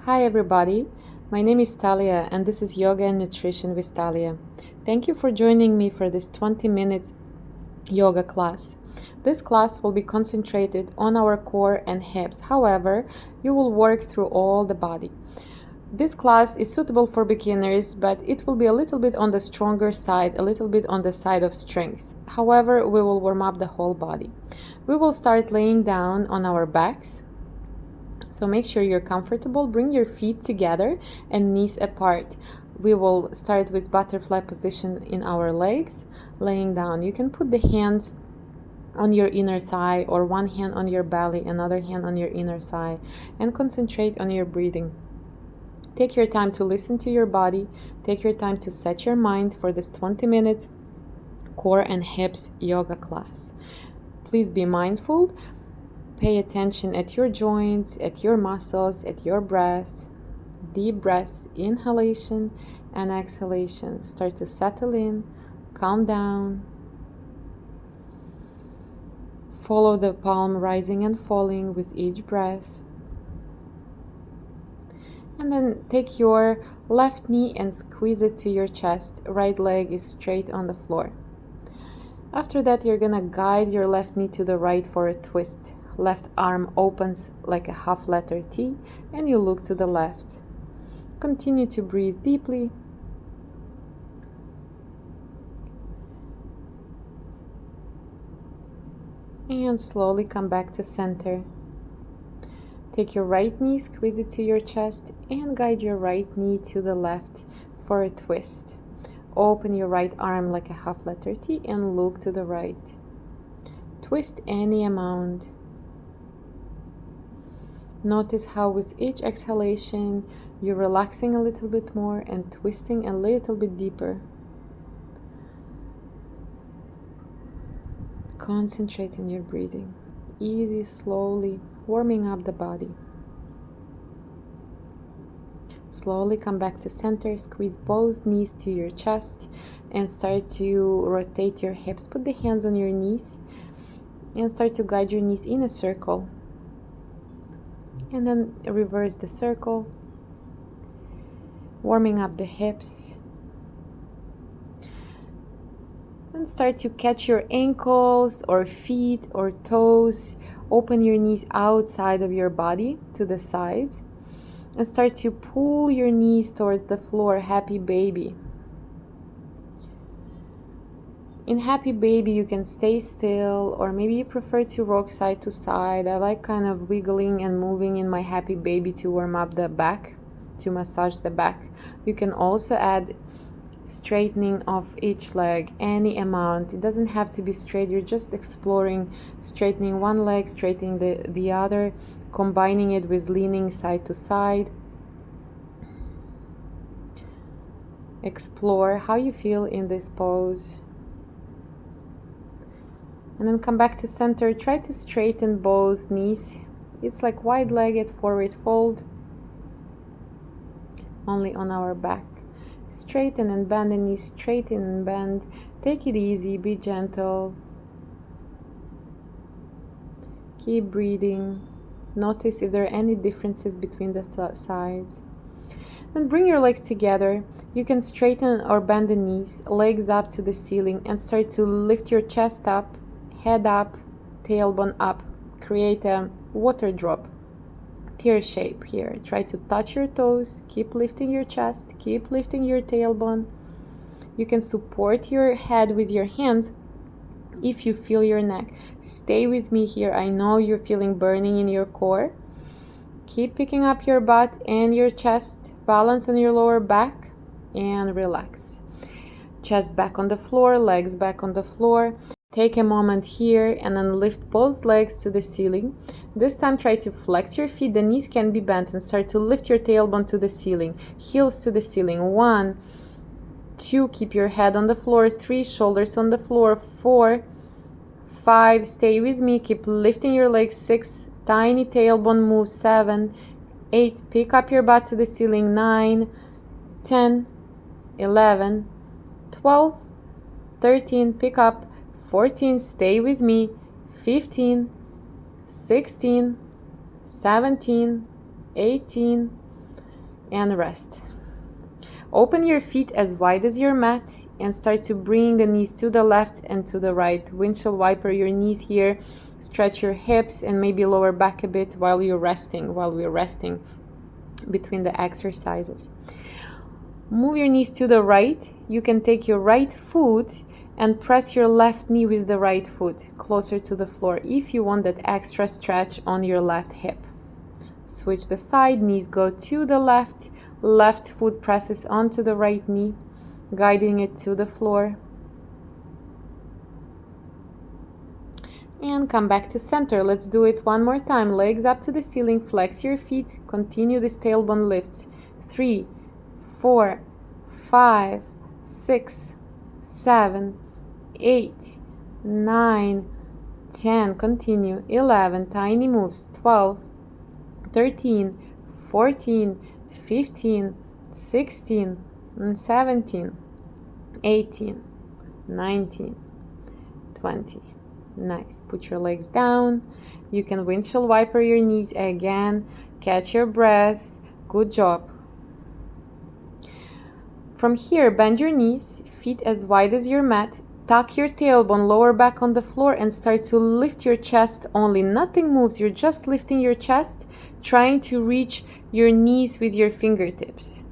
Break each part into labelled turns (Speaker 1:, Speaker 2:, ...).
Speaker 1: Hi everybody, my name is Talia and this is Yoga and Nutrition with Talia. Thank you for joining me for this 20 minutes yoga class. This class will be concentrated on our core and hips. However, you will work through all the body. This class is suitable for beginners, but it will be a little bit on the stronger side, a little bit on the side of strength. However, we will warm up the whole body. We will start laying down on our backs. So make sure you're comfortable. Bring your feet together and knees apart. We will start with butterfly position in our legs, laying down. You can put the hands on your inner thigh or one hand on your belly, another hand on your inner thigh, and concentrate on your breathing. Take your time to listen to your body. Take your time to set your mind for this 20 minutes core and hips yoga class. Please be mindful. Pay attention at your joints, at your muscles, at your breath. Deep breaths, inhalation and exhalation. Start to settle in, calm down. Follow the palm rising and falling with each breath. And then take your left knee and squeeze it to your chest. Right leg is straight on the floor. After that, you're gonna guide your left knee to the right for a twist. Left arm opens like a half letter T and you look to the left. Continue to breathe deeply. And slowly come back to center. Take your right knee, squeeze it to your chest and guide your right knee to the left for a twist. Open your right arm like a half letter T and look to the right. Twist any amount. Notice how with each exhalation you're relaxing a little bit more and twisting a little bit deeper. Concentrate on your breathing. Easy, slowly warming up the body. Slowly come back to center. Squeeze both knees to your chest and start to rotate your hips. Put the hands on your knees and start to guide your knees in a circle. And then reverse the circle, warming up the hips. And start to catch your ankles or feet or toes. Open your knees outside of your body to the sides. And start to pull your knees toward the floor, happy baby. In happy baby, you can stay still, or maybe you prefer to rock side to side. I like kind of wiggling and moving in my happy baby to warm up the back, to massage the back. You can also add straightening of each leg, any amount. It doesn't have to be straight. You're just exploring straightening one leg, straightening the other, combining it with leaning side to side. Explore how you feel in this pose. And then come back to center. Try to straighten both knees. It's like wide-legged forward fold, only on our back. Straighten and bend the knees, straighten and bend. Take it easy, be gentle. Keep breathing. Notice if there are any differences between the sides. Then bring your legs together. You can straighten or bend the knees, legs up to the ceiling, and start to lift your chest up. Head up, tailbone up. Create a water drop, tear shape here. Try to touch your toes. Keep lifting your chest. Keep lifting your tailbone. You can support your head with your hands if you feel your neck. Stay with me here. I know you're feeling burning in your core. Keep picking up your butt and your chest. Balance on your lower back and relax. Chest back on the floor, legs back on the floor. Take a moment here and then lift both legs to the ceiling. This time try to flex your feet. The knees can be bent and start to lift your tailbone to the ceiling. Heels to the ceiling. 1, 2, keep your head on the floor. 3, shoulders on the floor. 4, 5, stay with me. Keep lifting your legs. 6, tiny tailbone move. 7, 8, pick up your butt to the ceiling. 9, 10, 11, 12, 13, pick up. 14, stay with me. 15, 16, 17, 18, and rest. Open your feet as wide as your mat and start to bring the knees to the left and to the right. Windshield wiper your knees here. Stretch your hips and maybe lower back a bit while we're resting between the exercises. Move your knees to the right. You can take your right foot and press your left knee with the right foot closer to the floor if you want that extra stretch on your left hip. Switch the side, knees go to the left, left foot presses onto the right knee, guiding it to the floor. And come back to center. Let's do it one more time. Legs up to the ceiling, flex your feet, continue this tailbone lifts. 3, 4, 5, 6, 7, 8, 9, 10. Continue. 11, tiny moves. 12, 13, 14, 15, 16, 17, 18, 19, 20. Nice. Put your legs down. You can windshield wiper your knees again. Catch your breath. Good job. From here, bend your knees, feet as wide as your mat. Tuck your tailbone, lower back on the floor, and start to lift your chest only. Nothing moves. You're just lifting your chest, trying to reach your knees with your fingertips.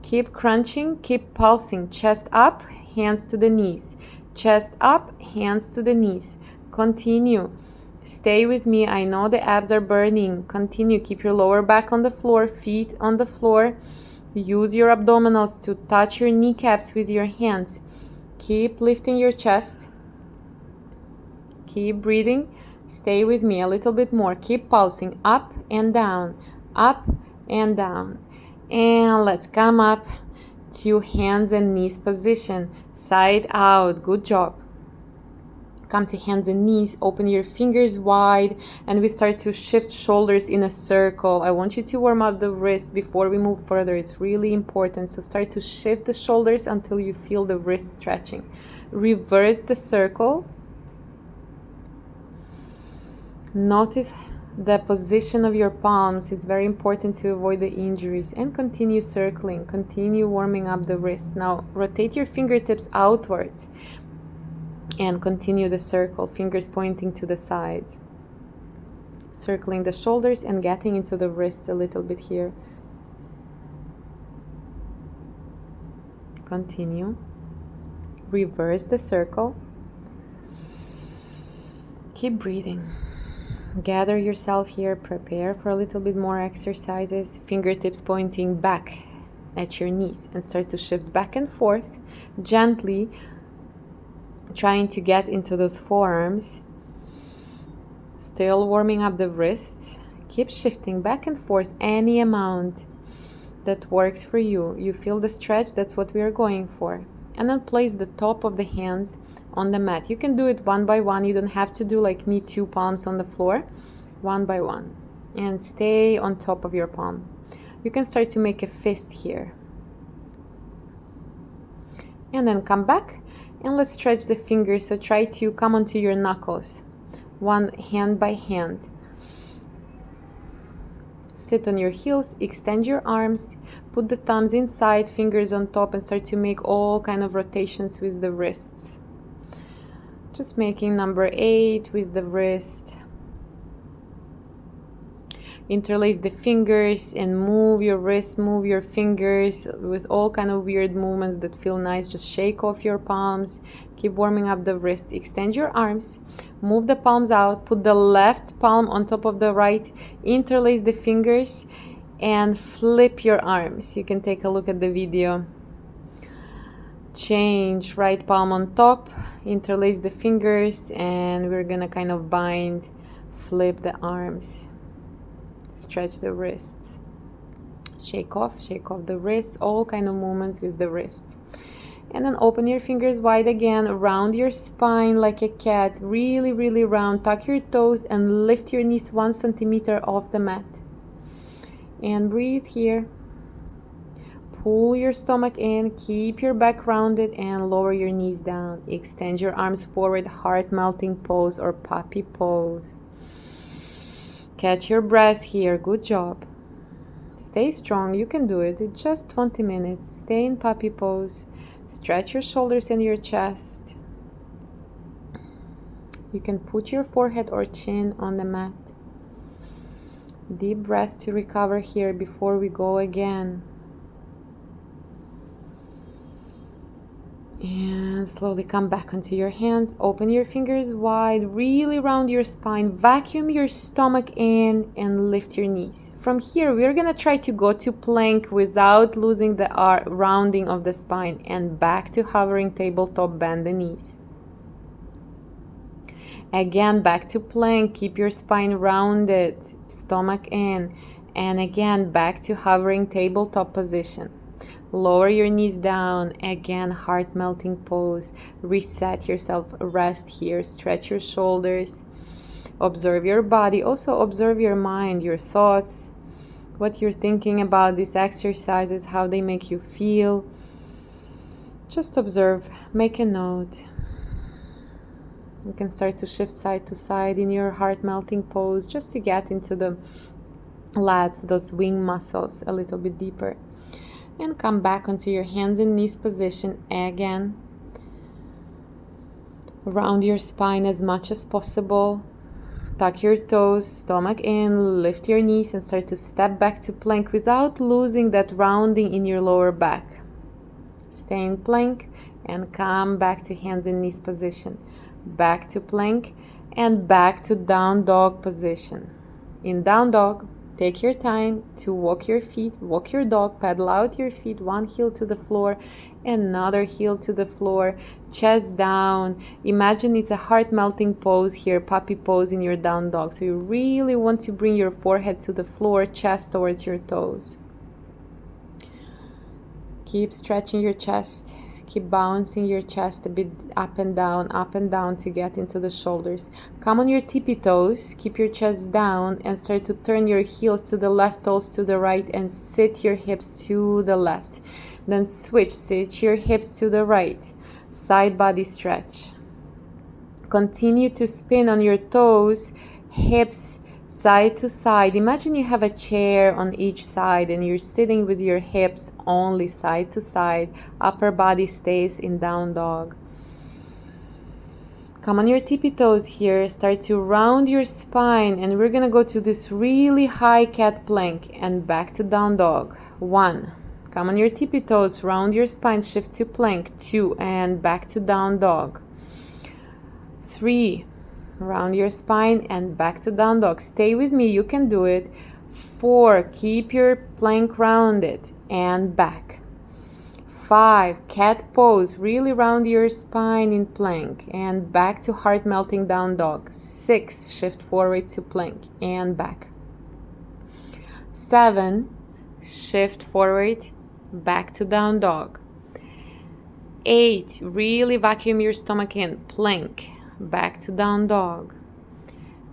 Speaker 1: Keep crunching, keep pulsing. Chest up, hands to the knees. Chest up, hands to the knees. Continue. Stay with me. I know the abs are burning. Continue. Keep your lower back on the floor, feet on the floor. Use your abdominals to touch your kneecaps with your hands. Keep lifting your chest. Keep breathing. Stay with me a little bit more. Keep pulsing up and down, up and down. And let's come up to hands and knees position. Side out. Good job. Come to hands and knees. Open your fingers wide and we start to shift shoulders in a circle. I want you to warm up the wrist before we move further. It's really important. So start to shift the shoulders until you feel the wrist stretching. Reverse the circle. Notice the position of your palms. It's very important to avoid the injuries. And continue circling. Continue warming up the wrist. Now rotate your fingertips outwards. And continue the circle, fingers pointing to the sides. Circling the shoulders and getting into the wrists a little bit here. Continue. Reverse the circle. Keep breathing. Gather yourself here. Prepare for a little bit more exercises. Fingertips pointing back at your knees and start to shift back and forth gently, trying to get into those forearms. Still warming up the wrists. Keep shifting back and forth any amount that works for you. You feel the stretch, that's what we are going for. And then place the top of the hands on the mat. You can do it one by one. You don't have to do like me, 2 palms on the floor. One by one. And stay on top of your palm. You can start to make a fist here. And then come back. And let's stretch the fingers, so try to come onto your knuckles, one hand by hand. Sit on your heels, extend your arms, put the thumbs inside, fingers on top, and start to make all kind of rotations with the wrists. Just making number 8 with the wrist. Interlace the fingers and move your wrists, move your fingers with all kind of weird movements that feel nice. Just shake off your palms. Keep warming up the wrists. Extend your arms. Move the palms out. Put the left palm on top of the right. Interlace the fingers and flip your arms. You can take a look at the video. Change right palm on top. Interlace the fingers and we're gonna kind of bind, flip the arms. Stretch the wrists. Shake off the wrists, all kind of movements with the wrists. And then open your fingers wide again, round your spine like a cat, really, really round. Tuck your toes and lift your knees 1 centimeter off the mat. And breathe here. Pull your stomach in, keep your back rounded and lower your knees down. Extend your arms forward, heart melting pose or puppy pose. Catch your breath here. Good job. Stay strong, you can do it. It's just 20 minutes. Stay in puppy pose. Stretch your shoulders and your chest. You can put your forehead or chin on the mat. Deep breaths to recover here before we go again. And slowly come back onto your hands. Open your fingers wide. Really round your spine. Vacuum your stomach in and lift your knees. From here, we're going to try to go to plank without losing the rounding of the spine. And back to hovering tabletop. Bend the knees. Again, back to plank. Keep your spine rounded. Stomach in. And again, back to hovering tabletop position. Lower your knees down. Again, heart melting pose. Reset yourself. Rest here. Stretch your shoulders. Observe your body. Also observe your mind, your thoughts, what you're thinking about these exercises, how they make you feel. Just observe. Make a note. You can start to shift side to side in your heart melting pose just to get into the lats, those wing muscles a little bit deeper. And come back onto your hands and knees position again. Round your spine as much as possible. Tuck your toes, stomach in, lift your knees and start to step back to plank without losing that rounding in your lower back. Stay in plank and come back to hands and knees position. Back to plank and back to down dog position. In down dog, take your time to walk your feet, walk your dog, pedal out your feet, one heel to the floor, another heel to the floor, chest down. Imagine it's a heart melting pose here, puppy pose in your down dog. So you really want to bring your forehead to the floor, chest towards your toes. Keep stretching your chest. Keep bouncing your chest a bit up and down to get into the shoulders. Come on your tippy toes, keep your chest down and start to turn your heels to the left, toes to the right and sit your hips to the left. Then switch, sit your hips to the right. Side body stretch. Continue to spin on your toes, hips side to side. Imagine you have a chair on each side and you're sitting with your hips only side to side. Upper body stays in down dog. Come on your tippy toes here. Start to round your spine and we're gonna go to this really high cat plank and back to down dog. 1. Come on your tippy toes, round your spine, shift to plank. 2 and back to down dog. 3. Round your spine and back to down dog. Stay with me, you can do it. 4, keep your plank rounded and back. 5, cat pose, really round your spine in plank and back to heart melting down dog. 6, shift forward to plank and back. 7, shift forward, back to down dog. 8, really vacuum your stomach in, plank, back to down dog.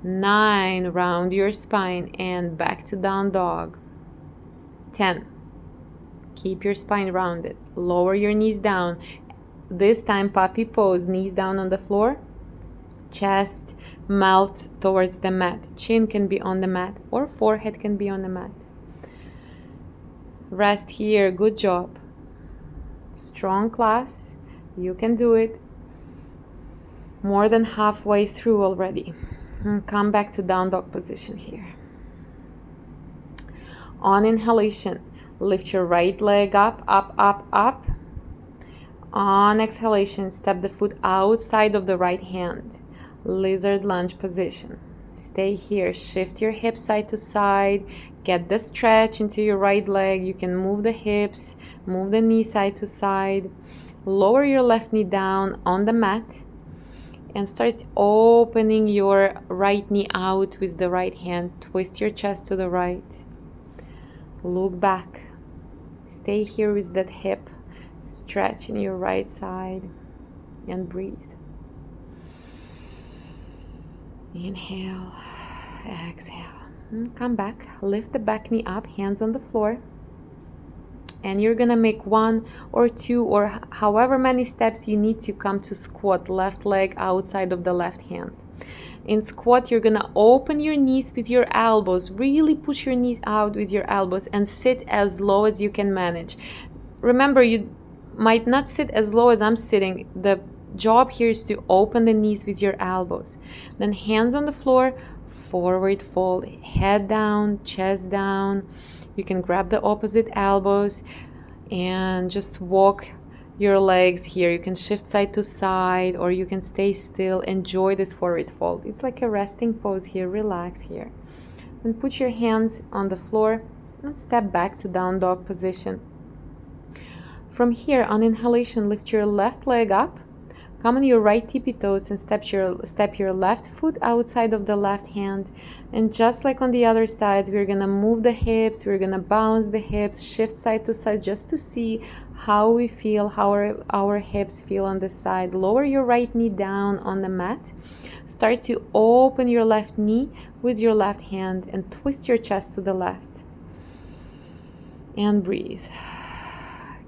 Speaker 1: 9, round your spine and back to down dog. 10, keep your spine rounded, lower your knees down. This time puppy pose, knees down on the floor, chest melt towards the mat, chin can be on the mat or forehead can be on the mat. Rest here, good job. Strong class, you can do it. More than halfway through already. And come back to down dog position here. On inhalation, lift your right leg up, up, up, up. On exhalation, step the foot outside of the right hand. Lizard lunge position. Stay here, shift your hips side to side. Get the stretch into your right leg. You can move the hips, move the knee side to side. Lower your left knee down on the mat. And start opening your right knee out with the right hand. Twist your chest to the right. Look back. Stay here with that hip. Stretch in your right side. And breathe. Inhale. Exhale. And come back. Lift the back knee up. Hands on the floor. And you're gonna make 1 or 2 or however many steps you need to come to squat, left leg outside of the left hand. In squat, you're gonna open your knees with your elbows, really push your knees out with your elbows, and sit as low as you can manage. Remember, you might not sit as low as I'm sitting. The job here is to open the knees with your elbows. Then hands on the floor, forward fold, head down, chest down. You can grab the opposite elbows and just walk your legs here. You can shift side to side, or you can stay still. Enjoy this forward fold. It's like a resting pose here. Relax here. Then put your hands on the floor and step back to down dog position. From here, on inhalation, lift your left leg up. Come on your right tippy toes and step your left foot outside of the left hand. And just like on the other side, we're gonna move the hips, we're gonna bounce the hips, shift side to side just to see how we feel, how our hips feel on this side. Lower your right knee down on the mat. Start to open your left knee with your left hand and twist your chest to the left. And breathe.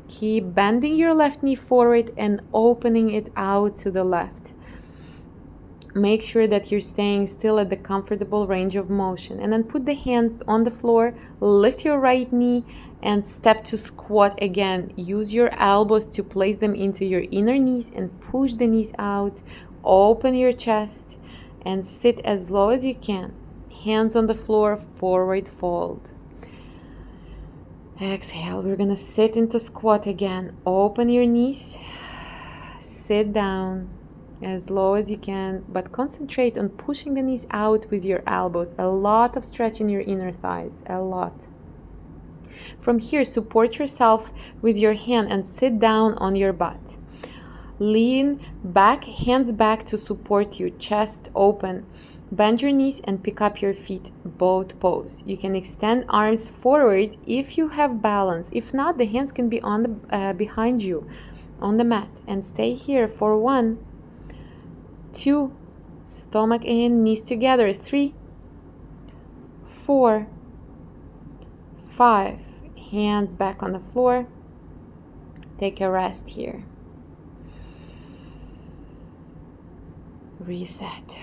Speaker 1: Keep bending your left knee forward and opening it out to the left. Make sure that you're staying still at the comfortable range of motion. And then put the hands on the floor, lift your right knee, and step to squat again. Use your elbows to place them into your inner knees and push the knees out. Open your chest and sit as low as you can. Hands on the floor, forward fold. Exhale, we're gonna sit into squat again. Open your knees, sit down as low as you can, but concentrate on pushing the knees out with your elbows. A lot of stretch in your inner thighs, a lot. From here, support yourself with your hand and sit down on your butt. Lean back, hands back to support you, chest open. Bend your knees and pick up your feet, both pose. You can extend arms forward if you have balance. If not, the hands can be on the behind you on the mat. And stay here for 1, 2, stomach in, knees together, 3, 4, 5. Hands back on the floor. Take a rest here. Reset.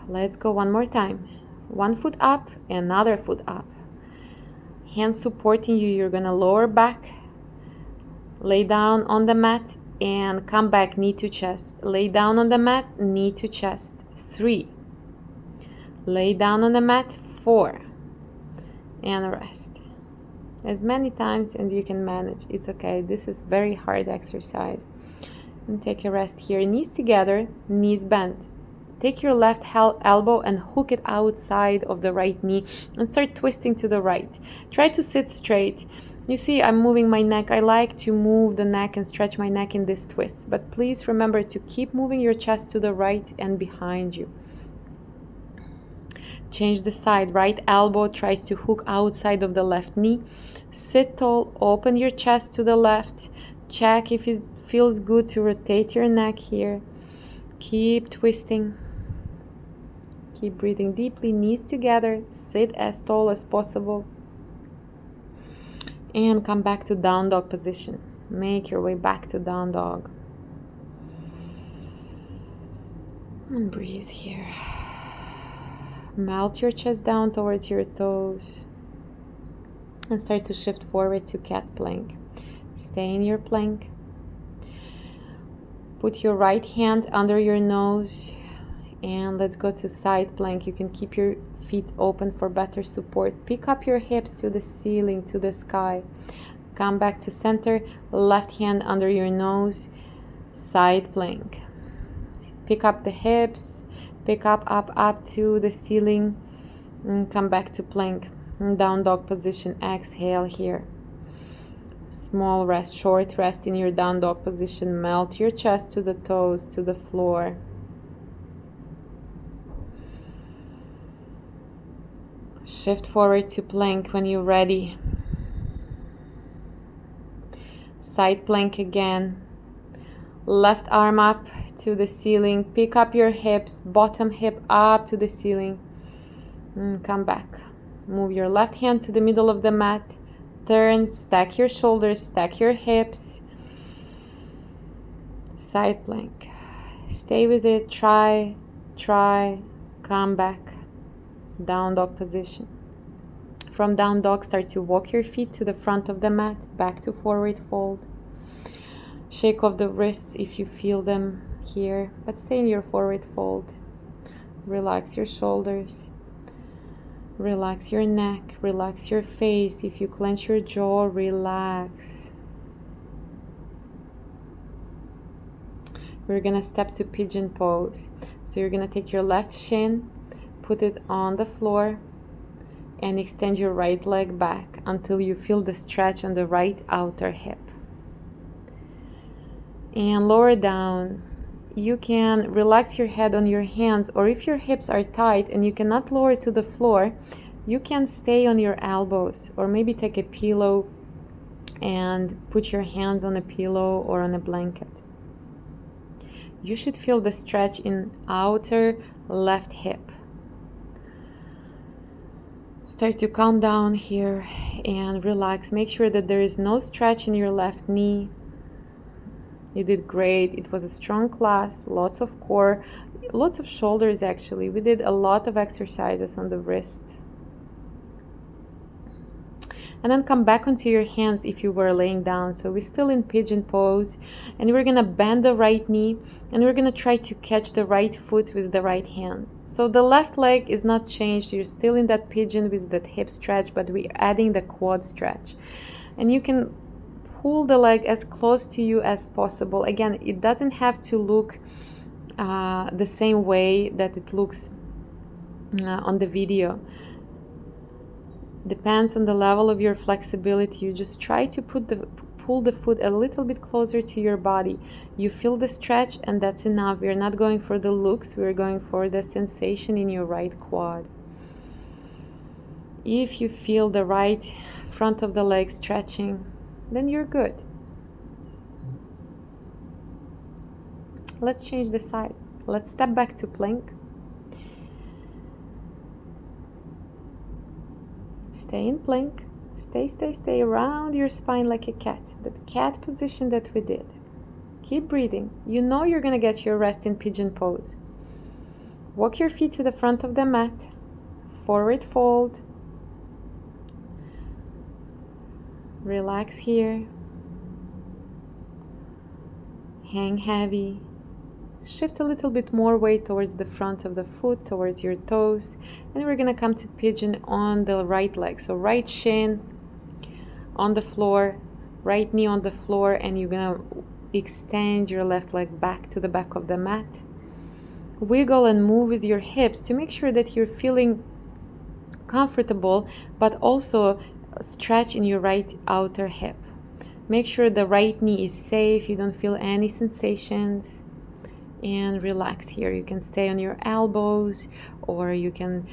Speaker 1: Let's go one more time. 1 foot up, another foot up. Hands supporting you. You're gonna lower back, lay down on the mat, and come back, knee to chest. Lay down on the mat, knee to chest. 3. Lay down on the mat, 4. And rest. As many times as you can manage. It's okay. This is very hard exercise. And take a rest here. Knees together, knees bent. Take your left elbow and hook it outside of the right knee and start twisting to the right. Try to sit straight. You see, I'm moving my neck. I like to move the neck and stretch my neck in this twist. But please remember to keep moving your chest to the right and behind you. Change the side. Right elbow tries to hook outside of the left knee. Sit tall. Open your chest to the left. Check if it feels good to rotate your neck here. Keep twisting. Keep breathing deeply, knees together, sit as tall as possible, and come back to down dog position. Make your way back to down dog. And breathe here. Melt your chest down towards your toes and start to shift forward to cat plank. Stay in your plank. Put your right hand under your nose. And let's go to side plank. You can keep your feet open for better support. Pick up your hips to the ceiling, to the sky. Come back to center. Left hand under your nose. Side plank. Pick up the hips. Pick up to the ceiling. And come back to plank. Down dog position. Exhale here. Small rest, short rest in your down dog position. Melt your chest to the toes, to the floor. Shift forward to plank when you're ready. Side plank again. Left arm up to the ceiling. Pick up your hips, bottom hip up to the ceiling. Come back. Move your left hand to the middle of the mat. Turn, stack your shoulders, stack your hips. Side plank. Stay with it. Try Try, come back, down dog position. From down dog, start to walk your feet to the front of the mat, back to forward fold. Shake off the wrists if you feel them here, but stay in your forward fold. Relax your shoulders. Relax your neck. Relax your face. If you clench your jaw, relax. We're gonna step to pigeon pose. So you're gonna take your left shin, put it on the floor, and extend your right leg back until you feel the stretch on the right outer hip. And lower down. You can relax your head on your hands, or if your hips are tight and you cannot lower to the floor, you can stay on your elbows, or maybe take a pillow and put your hands on a pillow or on a blanket. You should feel the stretch in outer left hip. Start to calm down here and relax. Make sure that there is no stretch in your left knee. You did great. It was a strong class, lots of core, lots of shoulders actually. We did a lot of exercises on the wrists. And then come back onto your hands if you were laying down. So we're still in pigeon pose, and we're gonna bend the right knee, and we're gonna try to catch the right foot with the right hand. So the left leg is not changed. You're still in that pigeon with that hip stretch, but we're adding the quad stretch. And you can pull the leg as close to you as possible. Again, it doesn't have to look the same way that it looks on the video. Depends on the level of your flexibility. You just try to pull the foot a little bit closer to your body. You feel the stretch, and that's enough. We're not going for the looks, we're going for the sensation in your right quad. If you feel the right front of the leg stretching, then you're good. Let's change the side. Let's step back to plank. Stay in plank. Stay around your spine like a cat. That cat position that we did. Keep breathing. You know you're gonna get your rest in pigeon pose. Walk your feet to the front of the mat. Forward fold. Relax here. Hang heavy. Shift a little bit more weight towards the front of the foot, towards your toes. And we're gonna come to pigeon on the right leg. So right shin on the floor, right knee on the floor, and you're gonna extend your left leg back to the back of the mat. Wiggle and move with your hips to make sure that you're feeling comfortable, but also stretch in your right outer hip. Make sure the right knee is safe. You don't feel any sensations. And relax here. You can stay on your elbows, or you can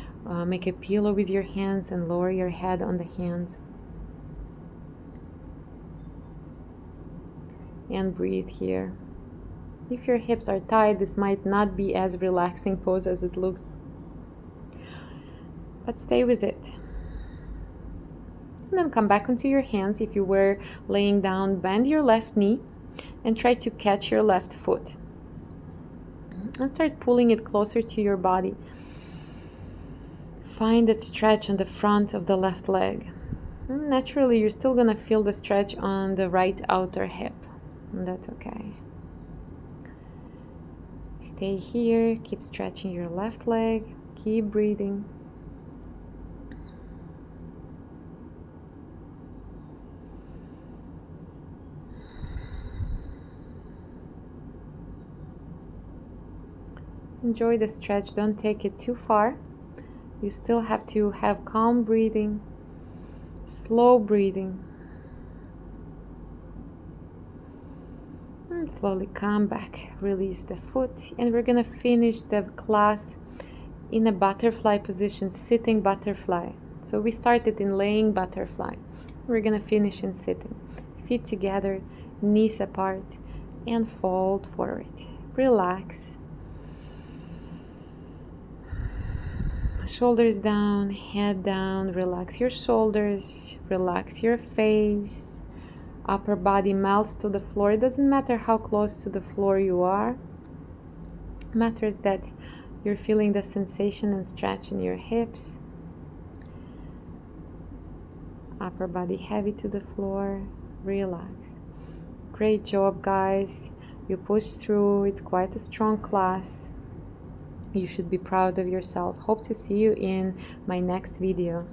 Speaker 1: make a pillow with your hands and lower your head on the hands. And breathe here. If your hips are tight, this might not be as relaxing pose as it looks, but stay with it. And then come back onto your hands. If you were laying down, bend your left knee and try to catch your left foot. And start pulling it closer to your body. Find that stretch on the front of the left leg. Naturally, you're still gonna feel the stretch on the right outer hip. And that's okay. Stay here, keep stretching your left leg, keep breathing. Enjoy the stretch, don't take it too far. You still have to have calm breathing, slow breathing. And slowly come back, release the foot, and we're gonna finish the class in a butterfly position, sitting butterfly. So we started in laying butterfly. We're gonna finish in sitting. Feet together, knees apart, and fold forward. Relax. Shoulders down, head down. Relax your shoulders, relax your face. Upper body melts to the floor. It doesn't matter how close to the floor you are. It matters that You're feeling the sensation and stretch in your hips. Upper body heavy to the floor. Relax. Great job, guys. You pushed through. It's quite a strong class. You should be proud of yourself. Hope to see you in my next video.